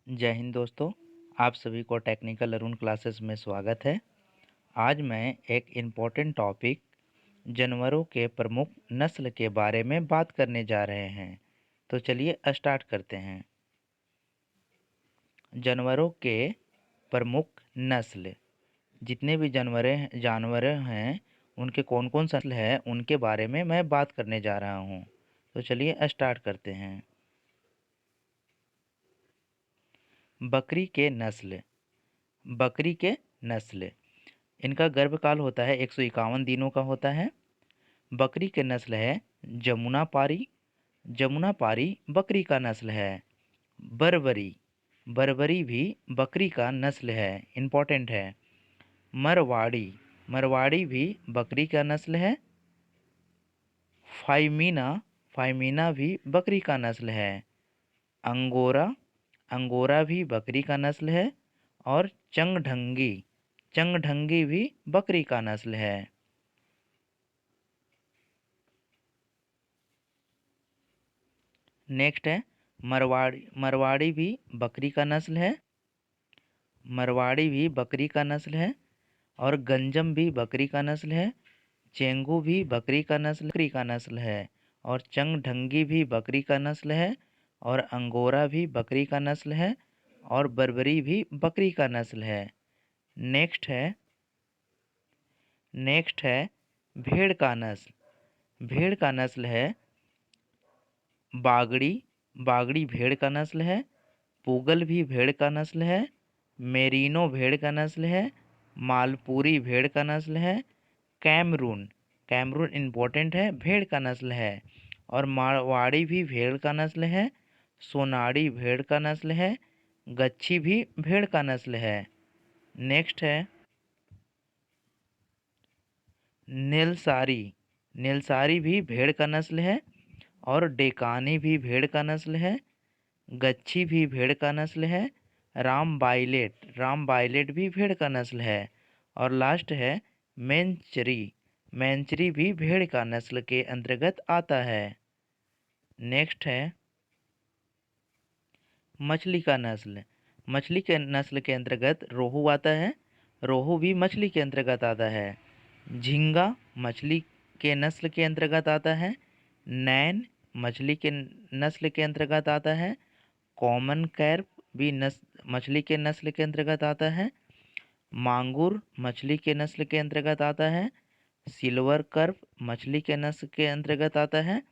जय हिंद दोस्तों। आप सभी को टेक्निकल अरुण क्लासेस में स्वागत है। आज मैं एक इम्पोर्टेंट टॉपिक जानवरों के प्रमुख नस्ल के बारे में बात करने जा रहे हैं। तो चलिए स्टार्ट करते हैं। जानवरों के प्रमुख नस्ल, जितने भी जानवर हैं उनके कौन कौन सा नस्ल है उनके बारे में मैं बात करने जा रहा हूँ। तो चलिए स्टार्ट करते हैं। बकरी के नस्ल। बकरी के नस्ल, इनका गर्भकाल होता है 151 दिनों का होता है। बकरी के नस्ल है जमुनापारी। जमुनापारी बकरी का नस्ल है। बर्बरी, बर्बरी भी बकरी का नस्ल है, इम्पोर्टेंट है। मरवाड़ी, मरवाड़ी भी बकरी का नस्ल है। फाइमीना, फाइमीना भी बकरी का नस्ल है। अंगोरा, अंगोरा भी बकरी का नस्ल है। और चंगढंगी, चंगढंगी भी बकरी का नस्ल है। नेक्स्ट है मरवाड़ी। मरवाड़ी भी बकरी का नस्ल है। मरवाड़ी भी बकरी का नस्ल है। और गंजम भी बकरी का नस्ल है। चेंगू भी बकरी का नस्ल है। और चंगढंगी भी बकरी का नस्ल है। और अंगोरा भी बकरी का नस्ल है। और बर्बरी भी बकरी का नस्ल है। नेक्स्ट है नेक्स्ट है भेड़ का नस्ल। भेड़ का नस्ल है बागड़ी। बागड़ी भेड़ का नस्ल है। पूगल भी भेड़ का नस्ल है। मेरिनो भेड़ का नस्ल है। मालपुरी भेड़ का नस्ल है। कैमरून, कैमरून इम्पोर्टेंट है, भेड़ का नस्ल है। और मारवाड़ी भी भेड़ का नस्ल है। सोनाड़ी भेड़ का नस्ल है। गच्छी भी भेड़ का नस्ल है। नेक्स्ट है नीलसारी। नीलसारी भी भेड़ का नस्ल है। और डेकानी भी भेड़ का नस्ल है। गच्छी भी भेड़ का नस्ल है। रामबाइलेट, रामबाइलेट भी भेड़ का नस्ल है। और लास्ट है मैनचरी। मैनचरी भी भेड़ का नस्ल के अंतर्गत आता है। नेक्स्ट है मछली का नस्ल। मछली के नस्ल के अंतर्गत रोहू आता है। रोहू भी मछली के अंतर्गत आता है। झींगा मछली के नस्ल के अंतर्गत आता है। नैन मछली के नस्ल के अंतर्गत आता है। कॉमन कैर्प भी मछली के नस्ल के अंतर्गत आता है। मांगुर मछली के नस्ल के अंतर्गत आता है। सिल्वर कर्व मछली के नस्ल के अंतर्गत आता है।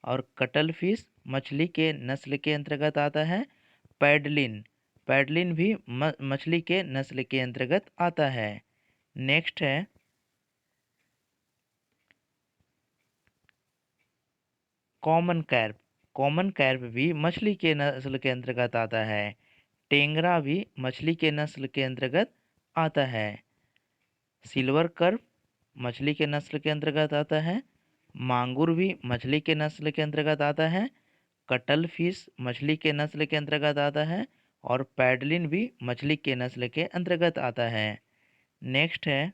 और कटल फिश मछली के नस्ल के अंतर्गत आता है। पैडलिन, पैडलिन भी मछली के नस्ल के अंतर्गत आता है। नेक्स्ट है कॉमन कैर्प। कॉमन कैर्प भी मछली के नस्ल के अंतर्गत आता है। टेंगरा भी मछली के नस्ल के अंतर्गत आता है। सिल्वर कर्व मछली के नस्ल के अंतर्गत आता है। मांगुर भी मछली के नस्ल के अंतर्गत आता है। कटल फिश मछली के नस्ल के अंतर्गत आता है। और पैडलिन भी मछली के नस्ल के अंतर्गत आता है। नेक्स्ट है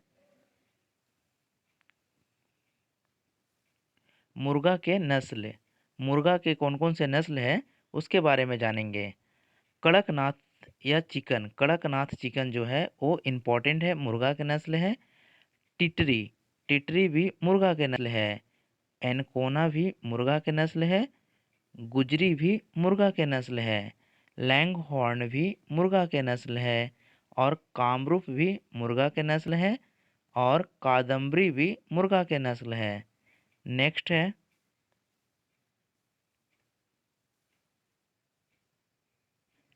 मुर्गा के नस्ल। मुर्गा के कौन कौन से नस्ल हैं उसके बारे में जानेंगे। कड़कनाथ या चिकन, कड़कनाथ चिकन जो है वो इम्पोर्टेंट है, मुर्गा के नस्ल है। टिटरी, टिटरी भी मुर्गा के नस्ल है। एनकोना भी मुर्गा के नस्ल है। गुजरी भी मुर्गा के नस्ल है। लैंगहॉर्न भी मुर्गा के नस्ल है। और कामरूप भी मुर्गा के नस्ल है। और कादम्बरी भी मुर्गा के नस्ल है। नेक्स्ट है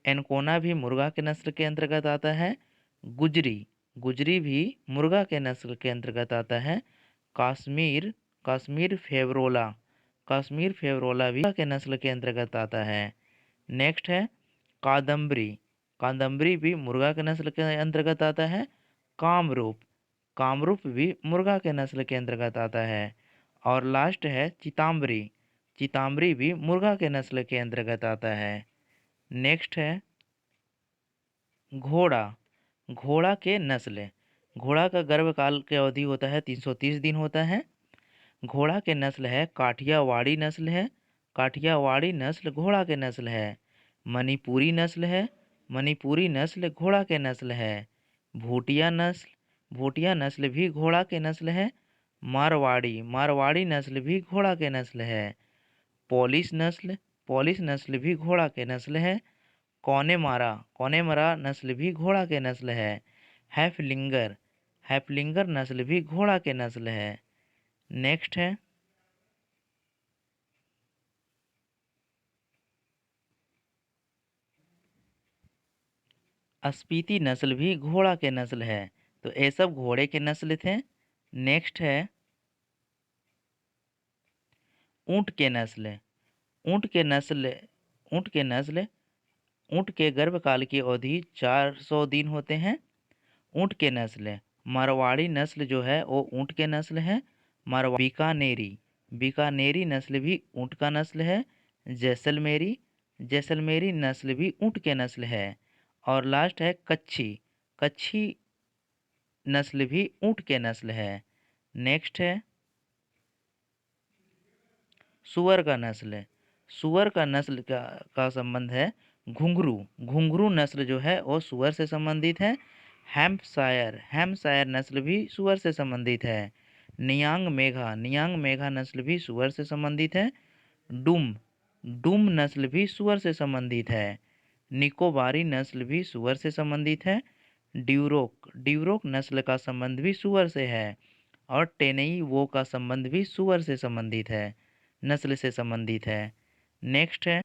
एनकोना भी मुर्गा के नस्ल के अंतर्गत आता है। गुजरी, गुजरी भी मुर्गा के नस्ल के अंतर्गत आता है। कश्मीर, कश्मीर फेवरोला, कश्मीर फेवरोला भी के नस्ल के अंतर्गत आता है। नेक्स्ट है कादम्बरी, कादम्बरी भी मुर्गा के नस्ल के अंतर्गत आता है। कामरूप, कामरूप भी मुर्गा के नस्ल के अंतर्गत आता है। और लास्ट है चिताम्बरी, चिताम्बरी भी मुर्गा के नस्ल के अंतर्गत आता है। नेक्स्ट है घोड़ा, घोड़ा के नस्ल। घोड़ा का गर्भकाल की अवधि होता है 330 दिन होता है। घोड़ा के नस्ल है काठियावाड़ी नस्ल है। काठियावाड़ी नस्ल घोड़ा के नस्ल है। मणिपुरी नस्ल है। मणिपुरी नस्ल घोड़ा के नस्ल है। भूटिया नस्ल भी घोड़ा के नस्ल है। मारवाड़ी नस्ल भी घोड़ा के नस्ल है। पॉलिश नस्ल भी घोड़ा के नस्ल है। कौनेमरा नस्ल भी घोड़ा के नस्ल है। हैफलिंगर नस्ल भी घोड़ा के नस्ल है। नेक्स्ट है स्पीति नस्ल भी घोड़ा के नस्ल है। तो ये सब घोड़े के नस्ल थे। नेक्स्ट है ऊंट के नस्ल। ऊंट के नस्ल ऊंट के नस्ल ऊंट के गर्भकाल की अवधि 400 दिन होते हैं। ऊंट के नस्ल मारवाड़ी नस्ल जो है वो ऊंट के नस्ल है। बीकानेरी नस्ल भी ऊंट का नस्ल है। जैसलमेरी नस्ल भी ऊंट के नस्ल है। और लास्ट है कच्छी नस्ल भी ऊंट के नस्ल है। नेक्स्ट है सुअर का नस्ल। सुअर का नस्ल का संबंध है घुंघरू नस्ल जो है वो सुअर से संबंधित है। हैम्पशायर नस्ल भी सुअर से संबंधित है। नियांग मेघा नस्ल भी सुअर से संबंधित है। डुम डुम नस्ल भी सुअर से संबंधित है। निकोबारी नस्ल भी सुअर से संबंधित है। ड्यूरोक नस्ल का संबंध भी सुअर से है। और टेनई वो का संबंध भी सुअर से संबंधित है, नस्ल से संबंधित है। नेक्स्ट है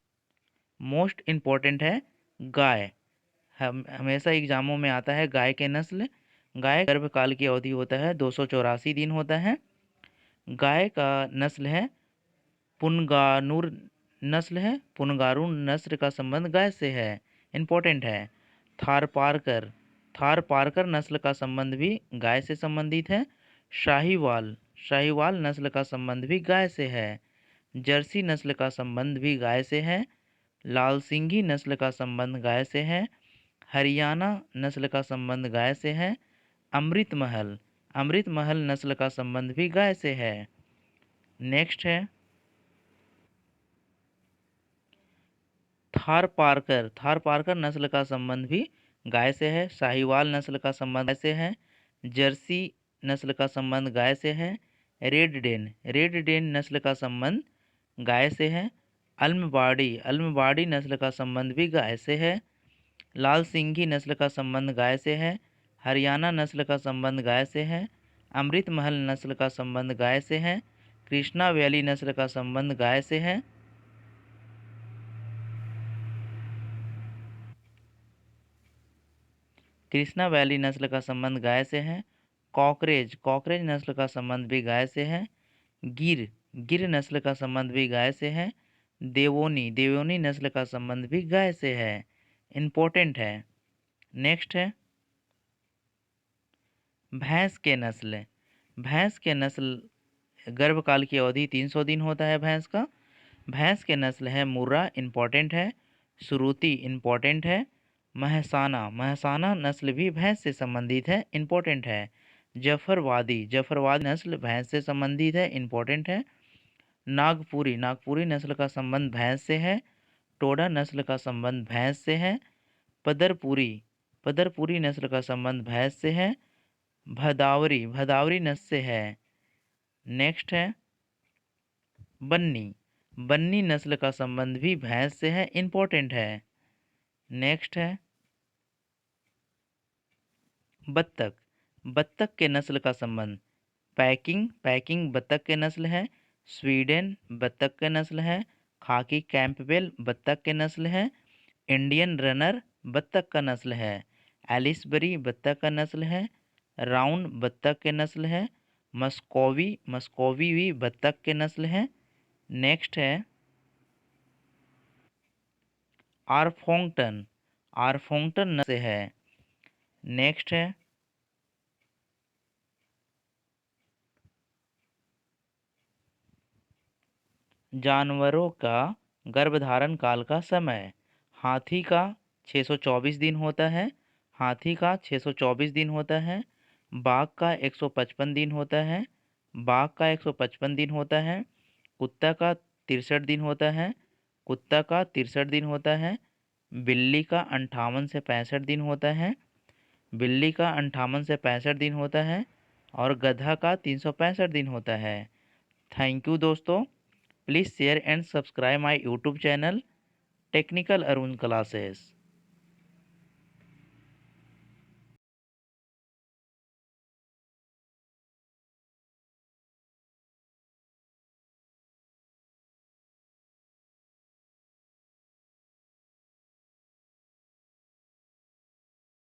मोस्ट इम्पॉर्टेंट है गाय। हम हमेशा एग्जामों में आता है गाय के नस्ल। गाय गर्भकाल की अवधि होता है 284 दिन होता है। गाय का नस्ल है पुनगानुर पुनगारू नस्ल का संबंध गाय से है, इम्पोर्टेंट है। थार पारकर नस्ल का संबंध भी गाय से संबंधित है। शाहीवाल नस्ल का संबंध भी गाय से है। जर्सी नस्ल का संबंध भी गाय से है। लाल सिंगी नस्ल का संबंध गाय से है। हरियाणा नस्ल का संबंध गाय से है। अमृत महल नस्ल का संबंध भी गाय से है। नेक्स्ट है थार पारकर नस्ल का संबंध भी गाय से है। साहिवाल नस्ल का संबंध गाय से है। जर्सी नस्ल का संबंध गाय से है। रेड डेन नस्ल का संबंध गाय से है। अल्मबाड़ी नस्ल का संबंध भी गाय से है। लाल सिंघी नस्ल का संबंध गाय से है। हरियाणा नस्ल का संबंध गाय से है। अमृत महल नस्ल का संबंध गाय से है। कृष्णा वैली नस्ल का संबंध गाय से है। कृष्णा वैली नस्ल का संबंध गाय से है। कॉकरेज नस्ल का संबंध भी गाय से है। गिर नस्ल का संबंध भी गाय से है। देवोनी नस्ल का संबंध भी गाय से है, इम्पोर्टेंट है। नेक्स्ट है भैंस के नस्ल गर्भकाल की अवधि 300 दिन होता है भैंस का। भैंस के नस्ल है मुर्रा, इम्पोर्टेंट है। सुरुति, इम्पोर्टेंट है। महसाना नस्ल भी भैंस से संबंधित है, इम्पोर्टेंट है। जफरवादी नस्ल भैंस से संबंधित है, इम्पोर्टेंट है। नागपुरी नस्ल का संबंध भैंस से है। टोडा नस्ल का संबंध भैंस से है। पदरपुरी नस्ल का संबंध भैंस से है। भदावरी नस्ल से है। नेक्स्ट है बन्नी नस्ल का संबंध भी भैंस से है, इम्पोर्टेंट है। नेक्स्ट है बत्तख के नस्ल का संबंध पैकिंग बत्तख के नस्ल है। स्वीडन बत्तख के नस्ल है। खाकी कैंपबेल बत्तख के नस्ल है। इंडियन रनर बत्तख का नस्ल है। एलिसबरी बत्तख का नस्ल है। राउंड बत्तख के नस्ल है। मस्कोवी भी बत्तख के नस्ल है। नेक्स्ट है आरफोंगटन नस्ल से है। नेक्स्ट है जानवरों का गर्भधारण काल का समय। हाथी का 624 दिन होता है। बाघ का 155 दिन होता है। कुत्ता का 63 दिन होता है। बिल्ली का 58 से 65 दिन होता है। बिल्ली का 58 से 65 दिन होता है और गधा का 365 दिन होता है। थैंक यू दोस्तों। Please share and subscribe my YouTube channel technical Arun classes.